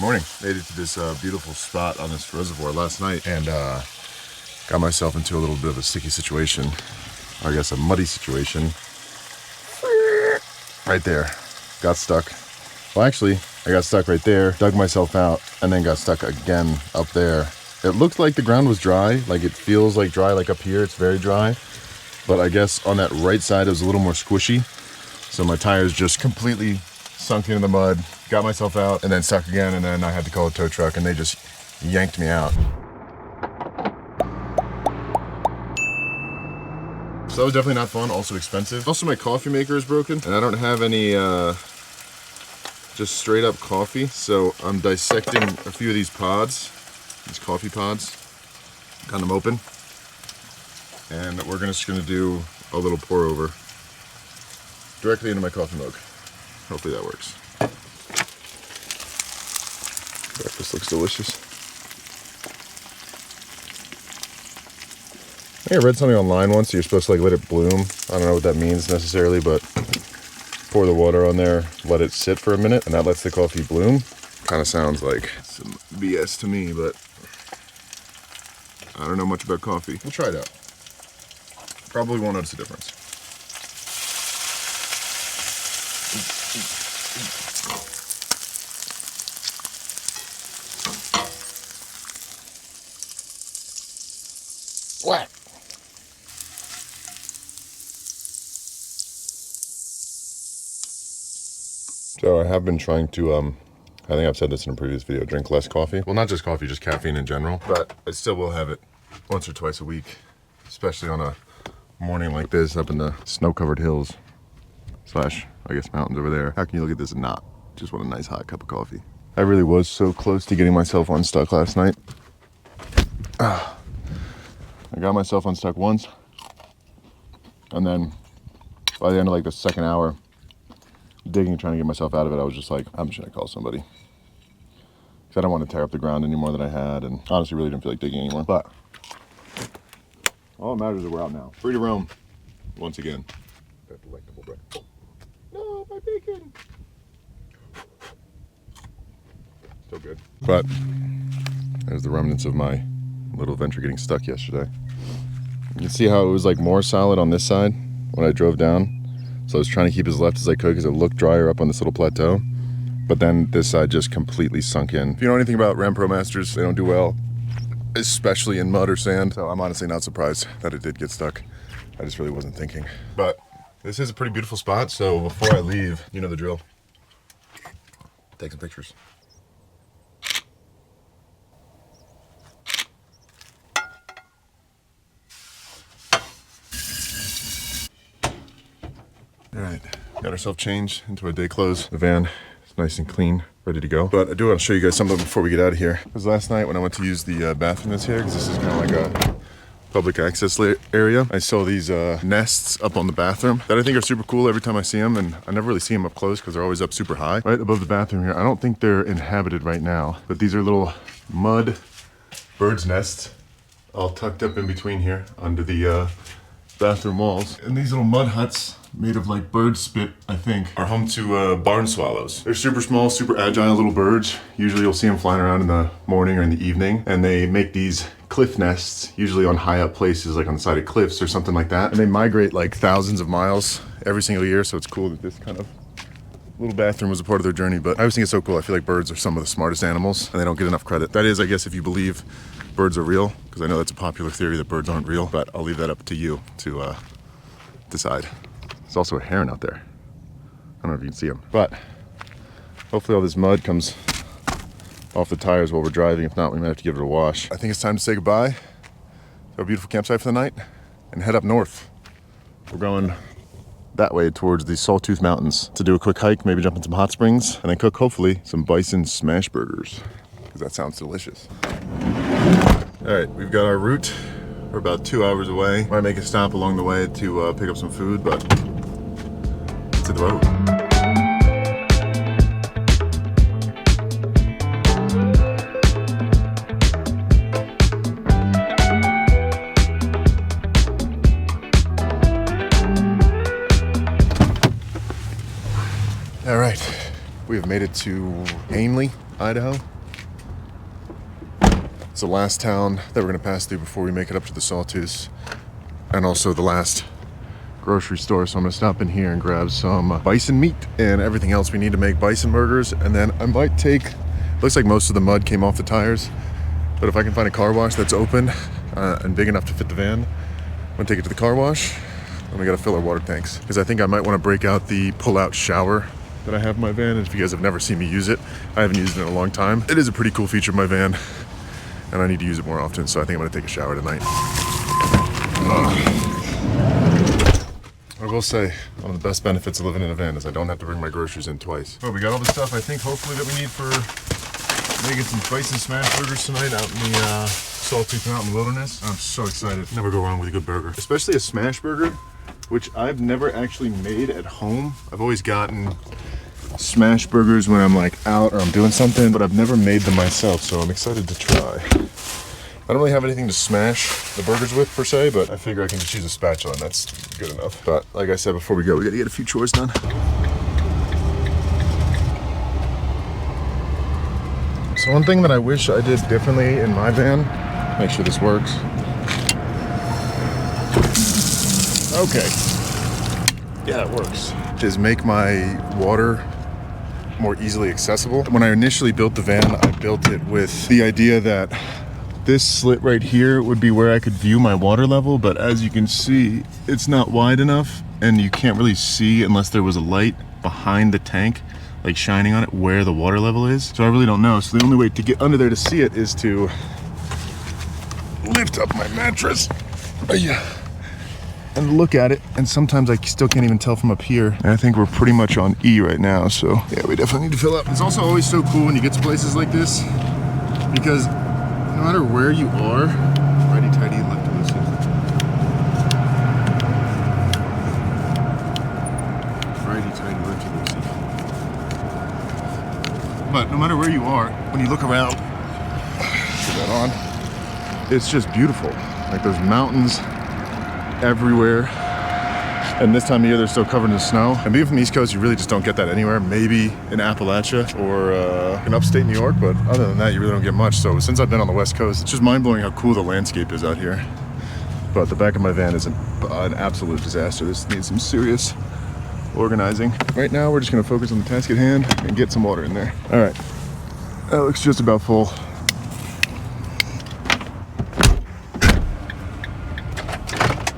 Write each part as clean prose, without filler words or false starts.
Morning. Made it to this beautiful spot on this reservoir last night and got myself into a little bit of a sticky situation, or I guess a muddy situation. Right there. Got stuck. Well, actually, I got stuck right there, dug myself out, and then got stuck again up there. It looked like the ground was dry, like it feels like dry, like up here it's very dry. But I guess on that right side it was a little more squishy. So my tires just completely sunk into the mud, got myself out, and then stuck again, and then I had to call a tow truck, and they just yanked me out. So that was definitely not fun, also expensive. Also, my coffee maker is broken, and I don't have any just straight up coffee, so I'm dissecting a few of these pods, these coffee pods, got them open, and we're just gonna do a little pour over directly into my coffee mug. Hopefully that works. Breakfast looks delicious. I think I read something online once, you're supposed to like let it bloom. I don't know what that means necessarily, but pour the water on there, let it sit for a minute, and that lets the coffee bloom. Kind of sounds like some BS to me, but I don't know much about coffee. We'll try it out. Probably won't notice a difference. What? So I have been trying to, I think I've said this in a previous video, drink less coffee. Well, not just coffee, just caffeine in general. But I still will have it once or twice a week, especially on a morning like this up in the snow-covered hills / I guess mountains over there. How can you look at this and not just want a nice hot cup of coffee? I really was so close to getting myself unstuck last night. I got myself unstuck once, and then by the end of like the second hour, digging, trying to get myself out of it, I was just like, I'm just gonna call somebody. Because I don't want to tear up the ground anymore than I had, and honestly really didn't feel like digging anymore. But all that matters is we're out now. Free to roam, once again. That delectable bread. Oh. No, my bacon! Still good. But there's the remnants of my little adventure getting stuck yesterday. You can see how it was like more solid on this side when I drove down. So I was trying to keep as left as I could because it looked drier up on this little plateau. But then this side just completely sunk in. If you know anything about Ram Pro Masters, they don't do well, especially in mud or sand. So I'm honestly not surprised that it did get stuck. I just really wasn't thinking. But this is a pretty beautiful spot. So before I leave, you know the drill. Take some pictures. All right, got ourselves changed into our day clothes. The van is nice and clean, ready to go. But I do want to show you guys something before we get out of here. Because last night when I went to use the bathroom that's here, because this is kind of like a public access area, I saw these nests up on the bathroom that I think are super cool every time I see them, and I never really see them up close because they're always up super high. Right above the bathroom here, I don't think they're inhabited right now, but these are little mud bird's nests all tucked up in between here under the bathroom walls. And these little mud huts made of like bird spit, I think, are home to barn swallows. They're super small, super agile little birds. Usually you'll see them flying around in the morning or in the evening, and they make these cliff nests, usually on high up places like on the side of cliffs or something like that. And they migrate like thousands of miles every single year, so it's cool that this kind of little bathroom was a part of their journey. But I always think it's so cool. I feel like birds are some of the smartest animals, and they don't get enough credit. That is, I guess, if you believe birds are real, because I know that's a popular theory that birds aren't real, but I'll leave that up to you to decide. There's also a heron out there. I don't know if you can see him, but hopefully all this mud comes off the tires while we're driving. If not, we might have to give it a wash. I think it's time to say goodbye to our beautiful campsite for the night and head up north. We're going that way towards the Sawtooth Mountains to do a quick hike, maybe jump in some hot springs, and then cook, hopefully, some bison smash burgers, because that sounds delicious. All right, we've got our route. We're about 2 hours away. Might make a stop along the way to pick up some food, but let's hit the road. All right, we have made it to Ainley, Idaho. It's the last town that we're gonna pass through before we make it up to the Sawtooth, and also the last grocery store. So I'm gonna stop in here and grab some bison meat and everything else we need to make bison burgers. And then I might take, looks like most of the mud came off the tires, but if I can find a car wash that's open and big enough to fit the van, I'm gonna take it to the car wash. And we gotta fill our water tanks, because I think I might want to break out the pull-out shower that I have in my van. And if you guys have never seen me use it, I haven't used it in a long time. It is a pretty cool feature of my van, and I need to use it more often, so I think I'm gonna take a shower tonight. I will say, one of the best benefits of living in a van is I don't have to bring my groceries in twice. But we got all the stuff, I think, hopefully, that we need for making some bison smash burgers tonight out in the Sawtooth Mountain Wilderness. I'm so excited. Never go wrong with a good burger. Especially a smash burger, which I've never actually made at home. I've always gotten smash burgers when I'm like out or I'm doing something, but I've never made them myself, so I'm excited to try. I don't really have anything to smash the burgers with per se, but I figure I can just use a spatula and that's good enough. But like I said before we go, we gotta get a few chores done. So one thing that I wish I did differently in my van, make sure this works. Okay, yeah, it works. Is make my water more easily accessible. When I initially built the van, I built it with the idea that this slit right here would be where I could view my water level, but as you can see, it's not wide enough and you can't really see unless there was a light behind the tank, like shining on it, where the water level is. So I really don't know. So the only way to get under there to see it is to lift up my mattress and look at it. And sometimes I still can't even tell from up here. And I think we're pretty much on E right now. So yeah, we definitely need to fill up. It's also always so cool when you get to places like this, because no matter where you are, righty-tighty, lefty-loosey. Righty-tighty, lefty-loosey. But no matter where you are, when you look around, put that on, it's just beautiful. Like there's mountains everywhere. And this time of year, they're still covered in snow. And being from the East Coast, you really just don't get that anywhere. Maybe in Appalachia or in upstate New York, but other than that, you really don't get much. So since I've been on the West Coast, it's just mind-blowing how cool the landscape is out here. But the back of my van is an absolute disaster. This needs some serious organizing. Right now, we're just gonna focus on the task at hand and get some water in there. All right, that looks just about full.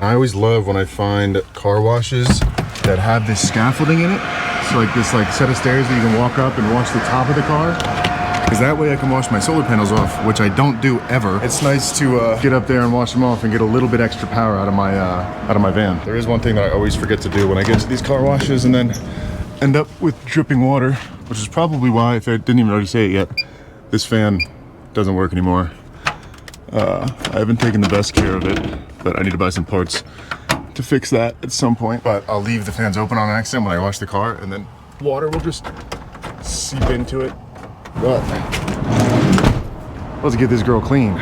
I always love when I find car washes that have this scaffolding in it. So like this set of stairs that you can walk up and wash the top of the car. Because that way I can wash my solar panels off, which I don't do ever. It's nice to get up there and wash them off and get a little bit extra power out of my van. There is one thing that I always forget to do when I get to these car washes and then end up with dripping water, which is probably why, if I didn't even already say it yet, this fan doesn't work anymore. I haven't taken the best care of it, but I need to buy some parts to fix that at some point. But I'll leave the fans open on accident when I wash the car, and then water will just seep into it. But let's get this girl clean.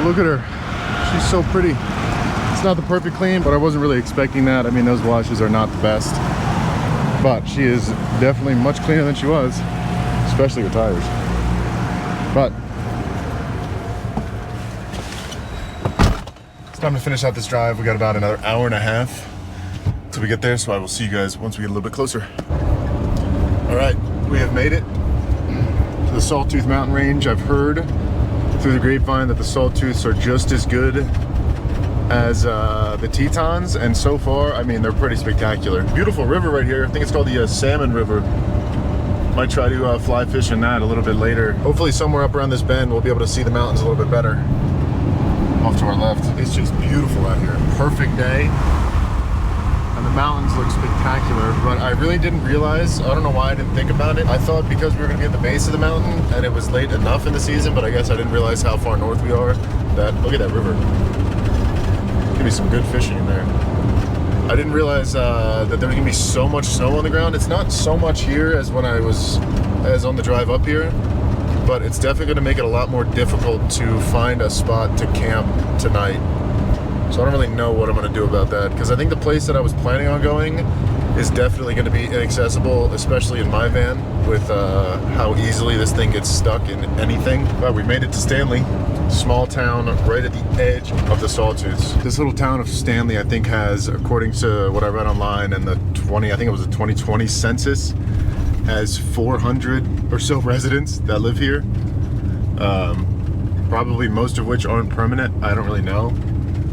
Look at her, she's so pretty. It's not the perfect clean, but I wasn't really expecting that. I mean, those washes are not the best, but she is definitely much cleaner than she was, especially with tires. But it's time to finish out this drive. We got about another hour and a half till we get there, so I will see you guys once we get a little bit closer. All right, we have made it to the Sawtooth Mountain Range. I've heard through the grapevine that the Sawtooths are just as good as the Tetons, and so far, I mean, they're pretty spectacular. Beautiful river right here. I think it's called the Salmon River. Might try to fly fish in that a little bit later. Hopefully somewhere up around this bend we'll be able to see the mountains a little bit better. Off to our left. It's just beautiful out here. Perfect day. And the mountains look spectacular, but I really didn't realize, I don't know why I didn't think about it. I thought because we were gonna be at the base of the mountain and it was late enough in the season, but I guess I didn't realize how far north we are, that, look at that river. Give me some good fishing in there. I didn't realize that there was gonna be so much snow on the ground. It's not so much here as when I was on the drive up here, but it's definitely gonna make it a lot more difficult to find a spot to camp tonight. So I don't really know what I'm gonna do about that, because I think the place that I was planning on going is definitely gonna be inaccessible, especially in my van, with how easily this thing gets stuck in anything. But we made it to Stanley, small town right at the edge of the Sawtooths. This little town of Stanley, I think, has, according to what I read online and I think it was the 2020 census, has 400 or so residents that live here. Probably most of which aren't permanent. I don't really know.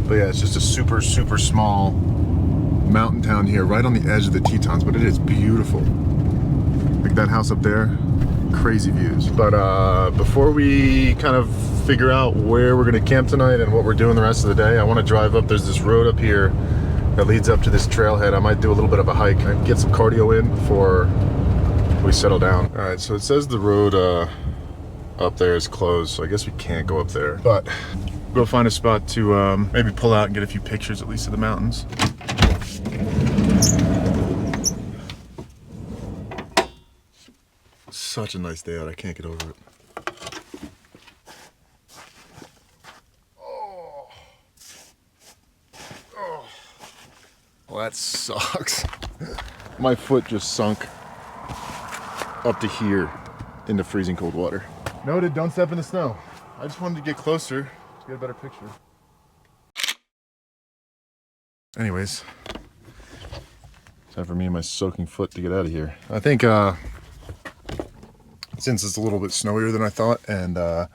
But yeah, it's just a super, super small mountain town here, right on the edge of the Tetons, but it is beautiful. Like that house up there, crazy views. But before we kind of figure out where we're gonna camp tonight and what we're doing the rest of the day, I wanna drive up. There's this road up here that leads up to this trailhead. I might do a little bit of a hike and get some cardio in before we settle down. All right, so it says the road up there is closed, so I guess we can't go up there. But we'll find a spot to maybe pull out and get a few pictures at least of the mountains. Such a nice day out, I can't get over it. Oh. Oh. Well, that sucks. My foot just sunk up to here into freezing cold water. Noted, don't step in the snow. I just wanted to get closer to get a better picture. Anyways, time for me and my soaking foot to get out of here. I think since it's a little bit snowier than I thought, and a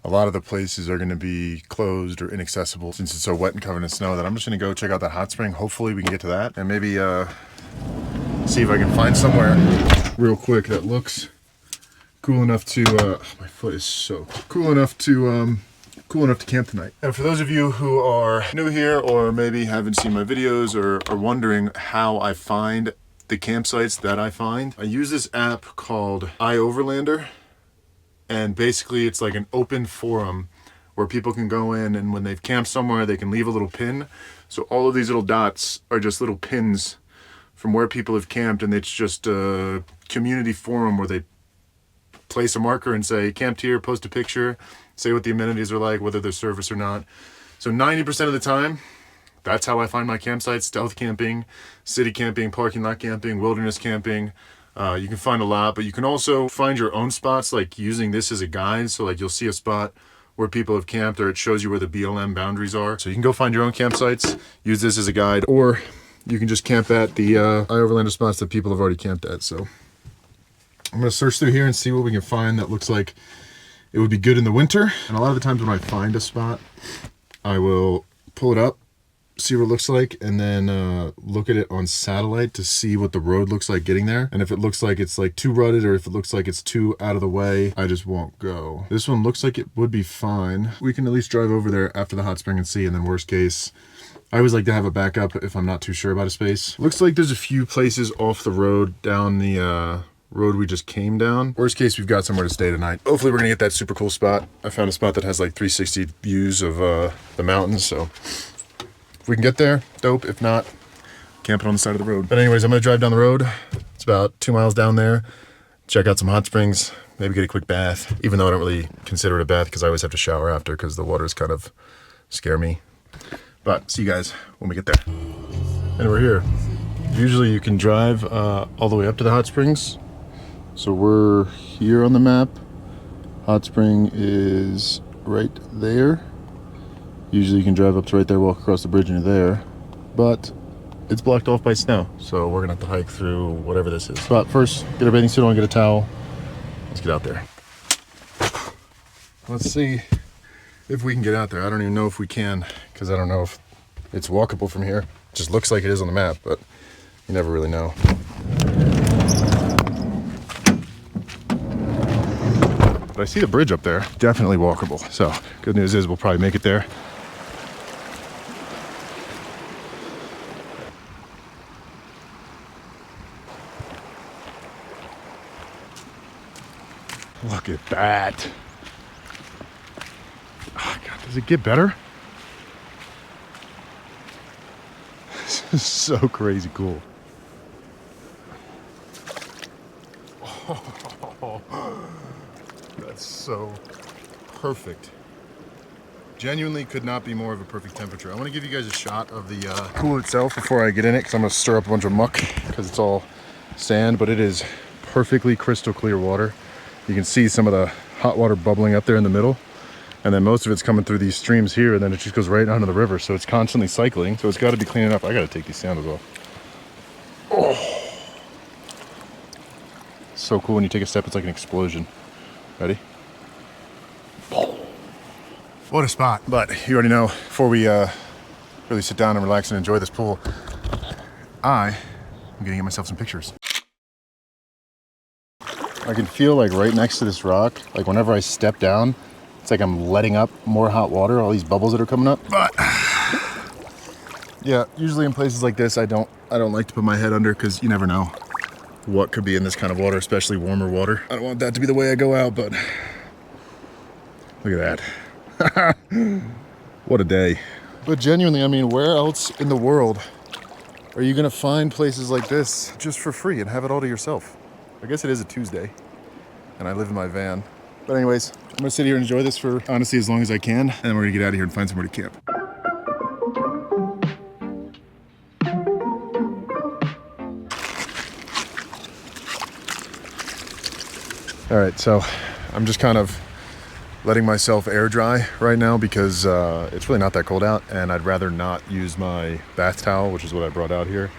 lot of the places are going to be closed or inaccessible since it's so wet and covered in snow, that I'm just going to go check out that hot spring. Hopefully we can get to that, and maybe see if I can find somewhere real quick that looks cool enough to my foot is soaked. Cool enough to camp tonight. And for those of you who are new here or maybe haven't seen my videos or are wondering how I find the campsites that I find, I use this app called iOverlander, and basically it's like an open forum where people can go in, and when they've camped somewhere they can leave a little pin. So all of these little dots are just little pins from where people have camped, and it's just a community forum where they place a marker and say camped here, post a picture, say what the amenities are like, whether they're service or not. So 90% of the time, that's how I find my campsites: stealth camping, city camping, parking lot camping, wilderness camping. You can find a lot, but you can also find your own spots, like using this as a guide. So like you'll see a spot where people have camped, or it shows you where the BLM boundaries are. So you can go find your own campsites, use this as a guide, or you can just camp at the iOverlander spots that people have already camped at. So I'm gonna search through here and see what we can find that looks like it would be good in the winter. And a lot of the times when I find a spot, I will pull it up, see what it looks like, and then look at it on satellite to see what the road looks like getting there. And if it looks like it's like too rutted, or if it looks like it's too out of the way, I just won't go. This one looks like it would be fine. We can at least drive over there after the hot spring and see, and then worst case, I always like to have a backup if I'm not too sure about a space. Looks like there's a few places off the road down the road we just came down. Worst case, we've got somewhere to stay tonight. Hopefully we're gonna get that super cool spot. I found a spot that has like 360 views of the mountains, so if we can get there, dope. If not, camp it on the side of the road. But anyways, I'm gonna drive down the road. It's about 2 miles down there, check out some hot springs, maybe get a quick bath, even though I don't really consider it a bath because I always have to shower after because the waters kind of scare me. But see you guys when we get there. And we're here. Usually you can drive all the way up to the hot springs. So we're here on the map. Hot spring is right there. Usually you can drive up to right there, walk across the bridge, and you're there. But it's blocked off by snow, so we're gonna have to hike through whatever this is. But first, get our bathing suit on, get a towel. Let's get out there. Let's see if we can get out there. I don't even know if we can, because I don't know if it's walkable from here. It just looks like it is on the map, but you never really know. But I see the bridge up there, definitely walkable. So good news is we'll probably make it there. Look at that. Oh God, does it get better? So crazy cool. That's so perfect. Genuinely could not be more of a perfect temperature. I want to give you guys a shot of the pool itself before I get in it, because I'm going to stir up a bunch of muck because it's all sand, but it is perfectly crystal clear water. You can see some of the hot water bubbling up there in the middle, and then most of it's coming through these streams here, and then it just goes right onto the river, so it's constantly cycling, so it's got to be cleaning up. I got to take these sandals off. Oh, so cool. When you take a step, it's like an explosion. Ready? What a spot. But you already know, before we really sit down and relax and enjoy this pool, I'm gonna get myself some pictures. I can feel like right next to this rock, like whenever I step down, it's like I'm letting up more hot water, all these bubbles that are coming up. But yeah, usually in places like this, I don't like to put my head under, because you never know what could be in this kind of water, especially warmer water. I don't want that to be the way I go out, but look at that. What a day. But genuinely, I mean, where else in the world are you gonna find places like this just for free and have it all to yourself? I guess it is a Tuesday and I live in my van. But anyways, I'm gonna sit here and enjoy this for honestly as long as I can, and then we're gonna get out of here and find somewhere to camp. All right, so I'm just kind of letting myself air dry right now because it's really not that cold out, and I'd rather not use my bath towel, which is what I brought out here,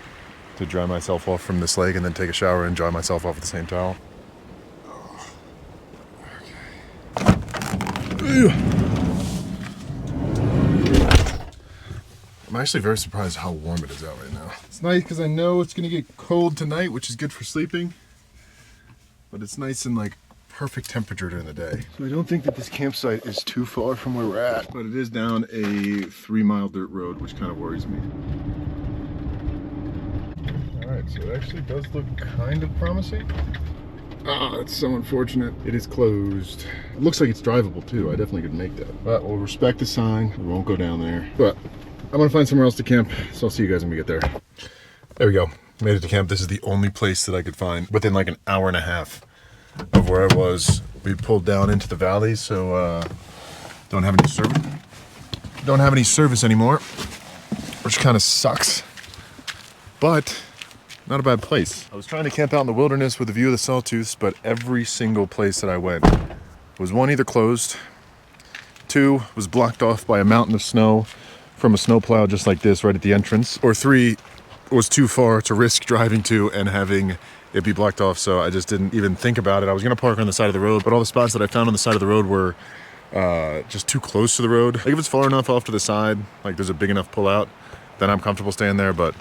to dry myself off from this lake and then take a shower and dry myself off with the same towel. Okay. I'm actually very surprised how warm it is out right now. It's nice because I know it's gonna get cold tonight, which is good for sleeping, but it's nice and like perfect temperature during the day. So I don't think that this campsite is too far from where we're at, but it is down a 3-mile dirt road, which kind of worries me. All right, so it actually does look kind of promising. Ah, it's so unfortunate. It is closed. It looks like it's drivable too. I definitely could make that. But we'll respect the sign. We won't go down there. But I'm gonna find somewhere else to camp, so I'll see you guys when we get there. There we go. Made it to camp. This is the only place that I could find within like an hour and a half of where I was. We pulled down into the valley, so don't have any service anymore, which kind of sucks, but not a bad place. I was trying to camp out in the wilderness with a view of the Sawtooths, but every single place that I went was, one, either closed, two, was blocked off by a mountain of snow from a snowplow just like this right at the entrance, or three, was too far to risk driving to and having it be blocked off, so I just didn't even think about it. I was gonna park on the side of the road, but all the spots that I found on the side of the road were just too close to the road. Like if it's far enough off to the side, like there's a big enough pull out, then I'm comfortable staying there, but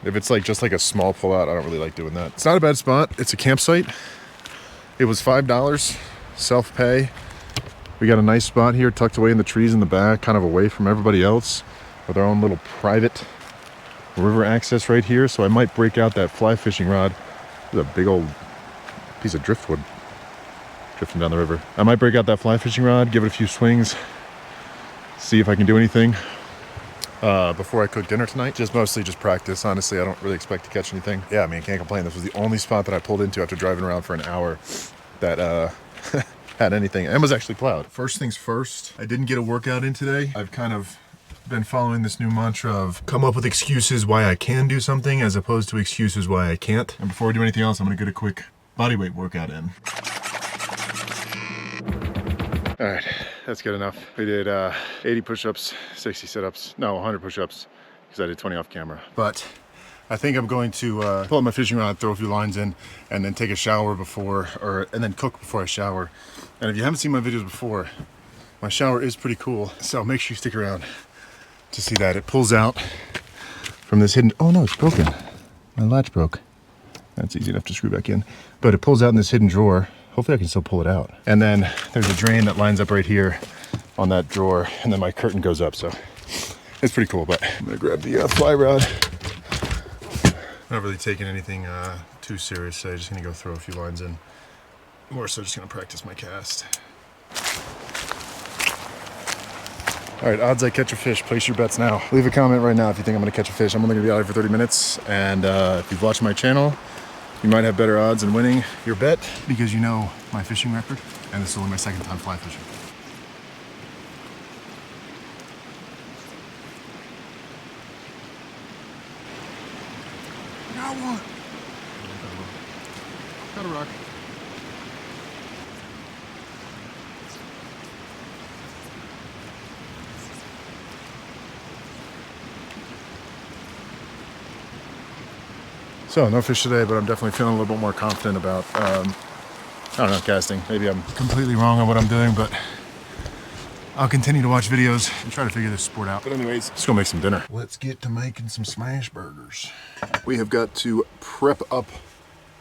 if it's like just like a small pull out, I don't really like doing that. It's not a bad spot. It's a campsite. It was $5, self-pay. We got a nice spot here tucked away in the trees in the back, kind of away from everybody else, with our own little private river access right here. So I might break out that fly fishing rod. There's a big old piece of driftwood drifting down the river. I might break out that fly fishing rod, give it a few swings, see if I can do anything before I cook dinner tonight. Mostly just practice. Honestly, I don't really expect to catch anything. Yeah, I mean, can't complain. This was the only spot that I pulled into after driving around for an hour that had anything and was actually plowed. First things first, I didn't get a workout in today. I've kind of been following this new mantra of come up with excuses why I can do something as opposed to excuses why I can't. And before we do anything else, I'm gonna get a quick bodyweight workout in. All right, that's good enough. We did 80 push-ups, 60 sit-ups, no, 100 push-ups, because I did 20 off camera. But I think I'm going to pull up my fishing rod, throw a few lines in, and then take a shower before, and then cook before I shower. And if you haven't seen my videos before, my shower is pretty cool, so make sure you stick around to see that. It pulls out from this hidden, oh no, it's broken. My latch broke. That's easy enough to screw back in. But it pulls out in this hidden drawer. Hopefully I can still pull it out. And then there's a drain that lines up right here on that drawer, and then my curtain goes up, so it's pretty cool. But I'm gonna grab the fly rod. Not really taking anything too serious, so I'm just gonna go throw a few lines in. More so just gonna practice my cast. All right, odds I catch a fish. Place your bets now. Leave a comment right now if you think I'm gonna catch a fish. I'm only gonna be out here for 30 minutes. And if you've watched my channel, you might have better odds in winning your bet because you know my fishing record. And this is only my second time fly fishing. Got one. Got a rock. So no fish today, but I'm definitely feeling a little bit more confident about, I don't know, casting. Maybe I'm completely wrong on what I'm doing, but I'll continue to watch videos and try to figure this sport out. But anyways, let's go make some dinner. Let's get to making some smash burgers. We have got to prep up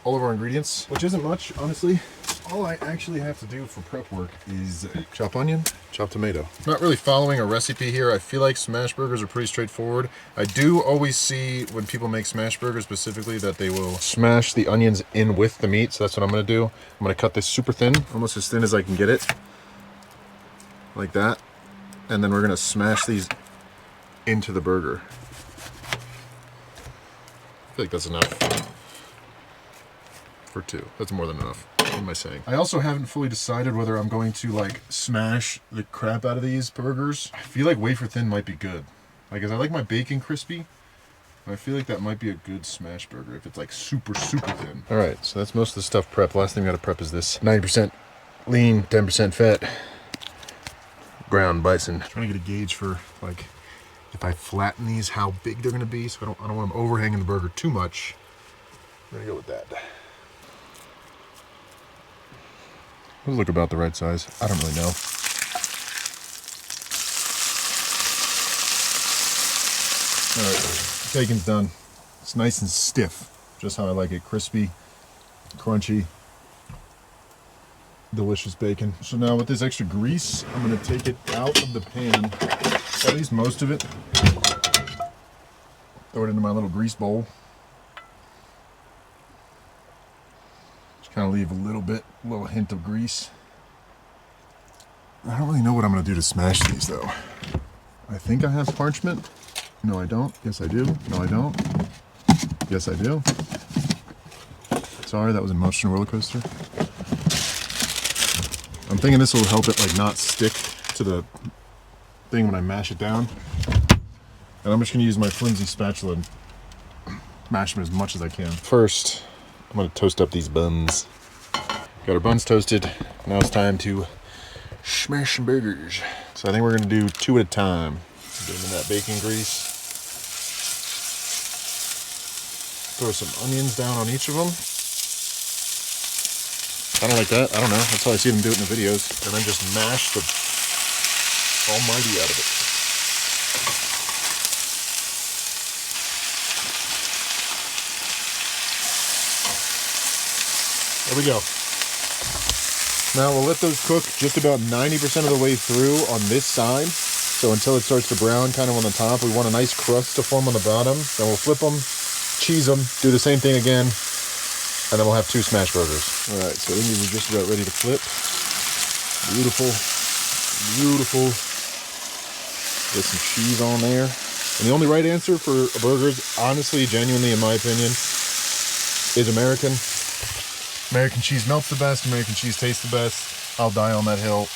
all of our ingredients, which isn't much, honestly. All I actually have to do for prep work is chop onion, chop tomato. Not really following a recipe here. I feel like smash burgers are pretty straightforward. I do always see when people make smash burgers specifically that they will smash the onions in with the meat. So that's what I'm gonna do. I'm gonna cut this super thin, almost as thin as I can get it. Like that. And then we're gonna smash these into the burger. I feel like that's enough. For two. That's more than enough. What am I saying? I also haven't fully decided whether I'm going to like smash the crap out of these burgers. I feel like wafer thin might be good. Like, cause I like my bacon crispy. And I feel like that might be a good smash burger if it's like super, super thin. All right, so that's most of the stuff prepped. Last thing we gotta prep is this 90% lean, 10% fat ground bison. I'm trying to get a gauge for like if I flatten these, how big they're gonna be. So I don't want them overhanging the burger too much. I'm gonna go with that. Those look about the right size. I don't really know. All right, bacon's done. It's nice and stiff, just how I like it. Crispy, crunchy, delicious bacon. So now with this extra grease, I'm gonna take it out of the pan, at least most of it. Throw it into my little grease bowl. Kind of leave a little hint of grease. I don't really know what I'm going to do to smash these though. I think I have parchment. No, I don't. Yes, I do. No, I don't. Yes, I do. Sorry, that was an emotional roller coaster. I'm thinking this will help it like not stick to the thing when I mash it down. And I'm just going to use my flimsy spatula and mash them as much as I can. First, I'm gonna toast up these buns. Got our buns toasted. Now it's time to smash some burgers. So I think we're gonna do two at a time. Get them in that bacon grease. Throw some onions down on each of them. I don't like that. I don't know. That's how I see them do it in the videos. And then just mash the almighty out of it. There we go. Now we'll let those cook just about 90% of the way through on this side. So until it starts to brown kind of on the top, we want a nice crust to form on the bottom. Then we'll flip them, cheese them, do the same thing again, and then we'll have two smash burgers. All right, so I think these are just about ready to flip. Beautiful, beautiful. Get some cheese on there. And the only right answer for burgers, honestly, genuinely, in my opinion, is American. American cheese melts the best, American cheese tastes the best. I'll die on that hill.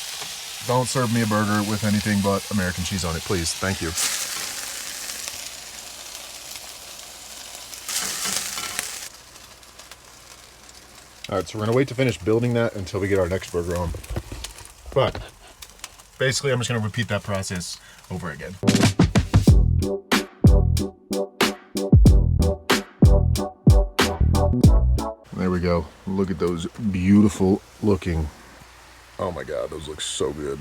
Don't serve me a burger with anything but American cheese on it, please. Thank you. All right, so we're gonna wait to finish building that until we get our next burger on. But basically, I'm just gonna repeat that process over again. There we go. Look at those beautiful looking. Oh my God, those look so good.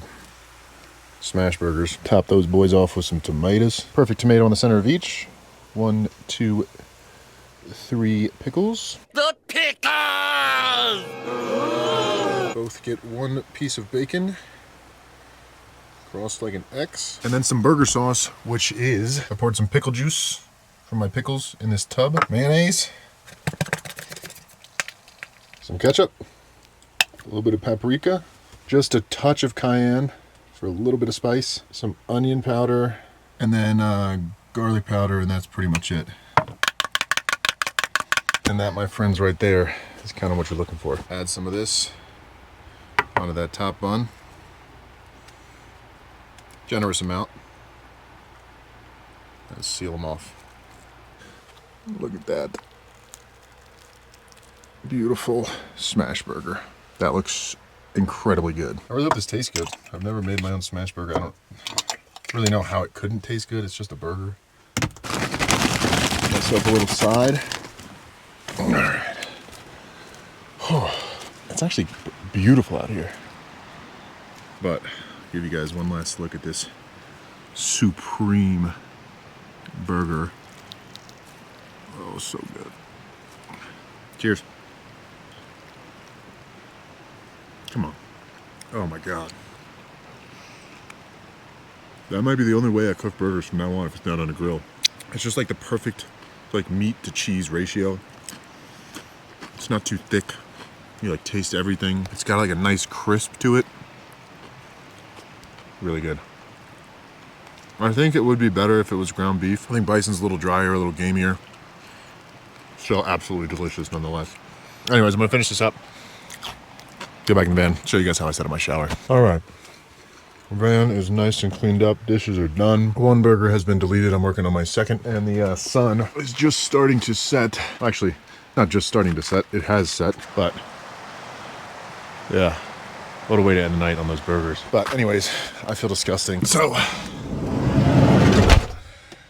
Smash burgers. Top those boys off with some tomatoes. Perfect tomato in the center of each. 1, 2, 3 pickles. The pickles! Both get one piece of bacon. Crossed like an X. And then some burger sauce, which is, I poured some pickle juice from my pickles in this tub. Mayonnaise. Some ketchup, a little bit of paprika, just a touch of cayenne for a little bit of spice, some onion powder, and then garlic powder, and that's pretty much it. And that, my friends, right there is kind of what you're looking for. Add some of this onto that top bun. Generous amount. And seal them off. Look at that. Beautiful smash burger. That looks incredibly good. I really hope this tastes good. I've never made my own smash burger. I don't really know how it couldn't taste good. It's just a burger. Myself a little side. All right. Oh, it's actually beautiful out here. But I'll give you guys one last look at this supreme burger. Oh, so good. Cheers. Come on. Oh my God. That might be the only way I cook burgers from now on if it's not on a grill. It's just like the perfect like meat to cheese ratio. It's not too thick. You like taste everything. It's got like a nice crisp to it. Really good. I think it would be better if it was ground beef. I think Bison's a little drier, a little gamier. Still absolutely delicious nonetheless. Anyways, I'm gonna finish this up. Get back in the van, show you guys how I set up my shower. All right, the van is nice and cleaned up. Dishes are done. One burger has been deleted. I'm working on my second, and the sun is just starting to set. Actually, not just starting to set, it has set, but yeah, what a way to end the night on those burgers. But anyways, I feel disgusting. So,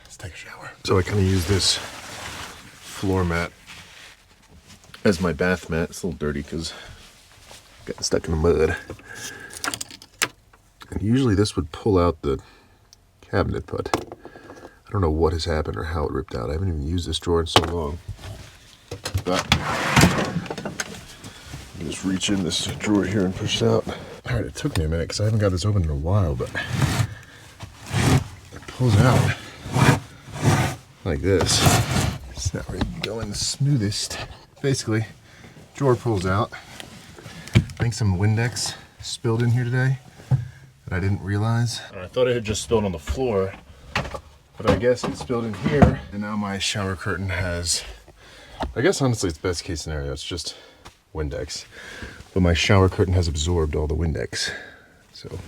let's take a shower. So I kind of use this floor mat as my bath mat. It's a little dirty because got stuck in the mud. And usually this would pull out the cabinet, but I don't know what has happened or how it ripped out. I haven't even used this drawer in so long. But you just reach in this drawer here and push it out. All right, it took me a minute because I haven't got this open in a while, but it pulls out like this. It's not really going the smoothest. Basically, drawer pulls out. I think some Windex spilled in here today that I didn't realize. I thought it had just spilled on the floor, but I guess it spilled in here. And now my shower curtain has, I guess honestly it's best case scenario, it's just Windex. But my shower curtain has absorbed all the Windex. So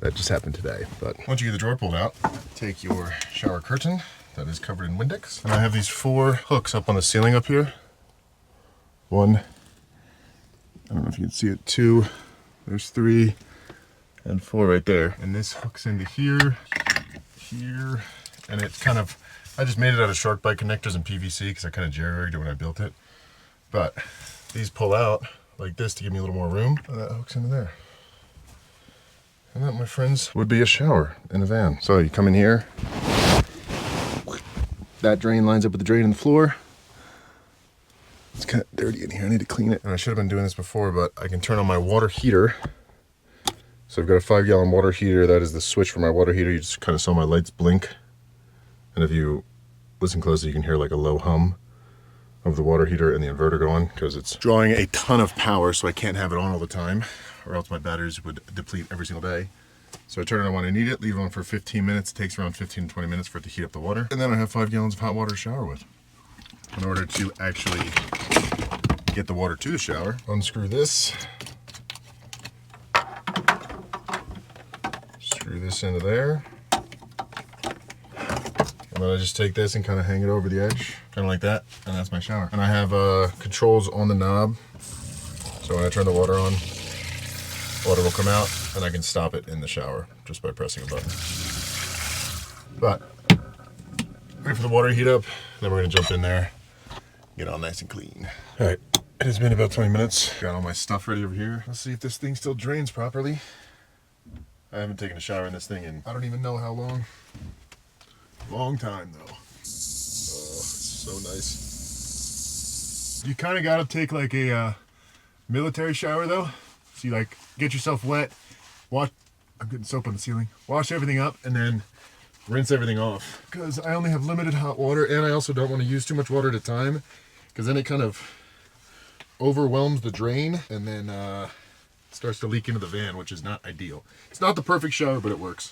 that just happened today. But once you get the drawer pulled out, take your shower curtain that is covered in Windex. And I have these 4 hooks up on the ceiling up here. 1, I don't know if you can see it, 2, there's 3, and 4 right there. And this hooks into here, here, and it's kind of, I just made it out of shark bite connectors and PVC because I kind of jerry-rigged it when I built it. But these pull out like this to give me a little more room, and that hooks into there. And that, my friends, would be a shower in a van. So you come in here, that drain lines up with the drain in the floor. It's kind of dirty in here. I need to clean it. And I should have been doing this before, but I can turn on my water heater. So I've got a 5-gallon water heater. That is the switch for my water heater. You just kind of saw my lights blink. And if you listen closely, you can hear like a low hum of the water heater and the inverter going because it's drawing a ton of power, so I can't have it on all the time or else my batteries would deplete every single day. So I turn it on when I need it, leave it on for 15 minutes. It takes around 15 to 20 minutes for it to heat up the water. And then I have 5 gallons of hot water to shower with. In order to actually get the water to the shower, unscrew this, screw this into there, and then I just take this and kind of hang it over the edge, kind of like that, and that's my shower. And I have controls on the knob, so when I turn the water on, water will come out, and I can stop it in the shower just by pressing a button. But wait for the water to heat up, then we're gonna jump in there, get all nice and clean. All right, it has been about 20 minutes. Got all my stuff ready over here. Let's see if this thing still drains properly. I haven't taken a shower in this thing in I don't even know how long. Long time though. Oh, it's so nice. You kind of got to take like a military shower though. So you like get yourself wet, wash. I'm getting soap on the ceiling. Wash everything up and then rinse everything off. Because I only have limited hot water, and I also don't want to use too much water at a time, because then it kind of overwhelms the drain, and then starts to leak into the van, which is not ideal. It's not the perfect shower, but it works.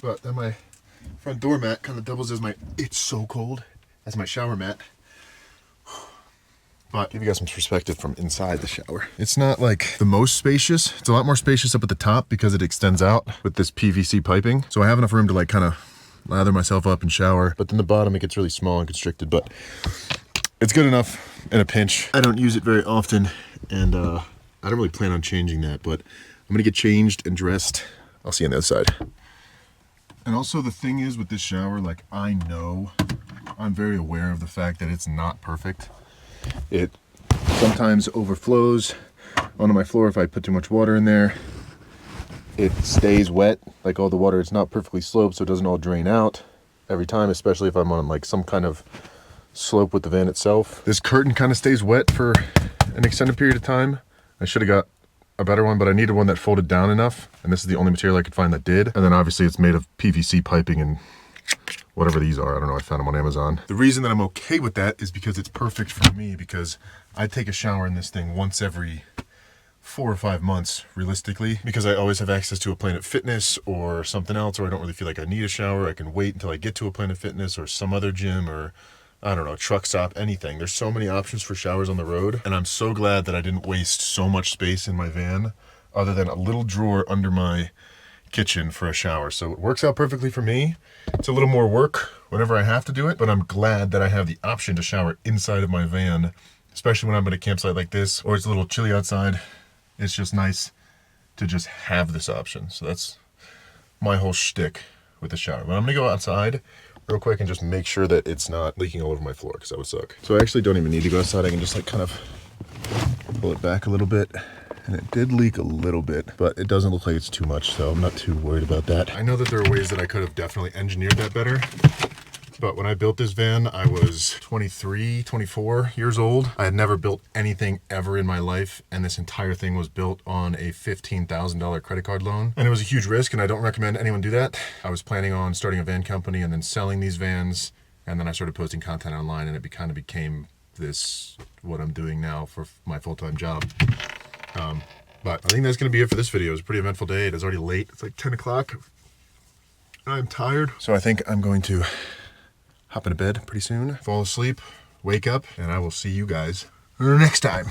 But then my front door mat kind of doubles as it's so cold, as my shower mat. But give you guys some perspective from inside the shower. It's not like the most spacious. It's a lot more spacious up at the top because it extends out with this PVC piping. So I have enough room to like kind of lather myself up and shower. But then the bottom, it gets really small and constricted, but it's good enough in a pinch. I don't use it very often, and I don't really plan on changing that, but I'm gonna get changed and dressed. I'll see you on the other side. And also the thing is with this shower, like I'm very aware of the fact that it's not perfect. It sometimes overflows onto my floor if I put too much water in there. It stays wet, like all the water, it's not perfectly sloped, so it doesn't all drain out every time, especially if I'm on like some kind of slope with the van itself. This curtain kind of stays wet for an extended period of time. I should have got a better one, but I needed one that folded down enough, and this is the only material I could find that did. And then obviously it's made of PVC piping and whatever these are. I don't know, I found them on Amazon. The reason that I'm okay with that is because it's perfect for me, because I take a shower in this thing once every 4 or 5 months, realistically, because I always have access to a Planet Fitness or something else, or I don't really feel like I need a shower. I can wait until I get to a Planet Fitness or some other gym, or I don't know, truck stop, anything. There's so many options for showers on the road, and I'm so glad that I didn't waste so much space in my van other than a little drawer under my kitchen for a shower. So it works out perfectly for me. It's a little more work whenever I have to do it, but I'm glad that I have the option to shower inside of my van, especially when I'm at a campsite like this, or it's a little chilly outside. It's just nice to just have this option. So that's my whole shtick with the shower. But I'm gonna go outside real quick and just make sure that it's not leaking all over my floor, because that would suck. So I actually don't even need to go outside. I can just like kind of pull it back a little bit. And it did leak a little bit, but it doesn't look like it's too much, so I'm not too worried about that. I know that there are ways that I could have definitely engineered that better, but when I built this van, I was 23, 24 years old. I had never built anything ever in my life, and this entire thing was built on a $15,000 credit card loan. And it was a huge risk, and I don't recommend anyone do that. I was planning on starting a van company and then selling these vans, and then I started posting content online, and it kind of became this, what I'm doing now for my full-time job. But I think that's going to be it for this video. It was a pretty eventful day. It is already late. It's like 10 o'clock. I'm tired. So I think I'm going to hop into bed pretty soon, fall asleep, wake up, and I will see you guys next time.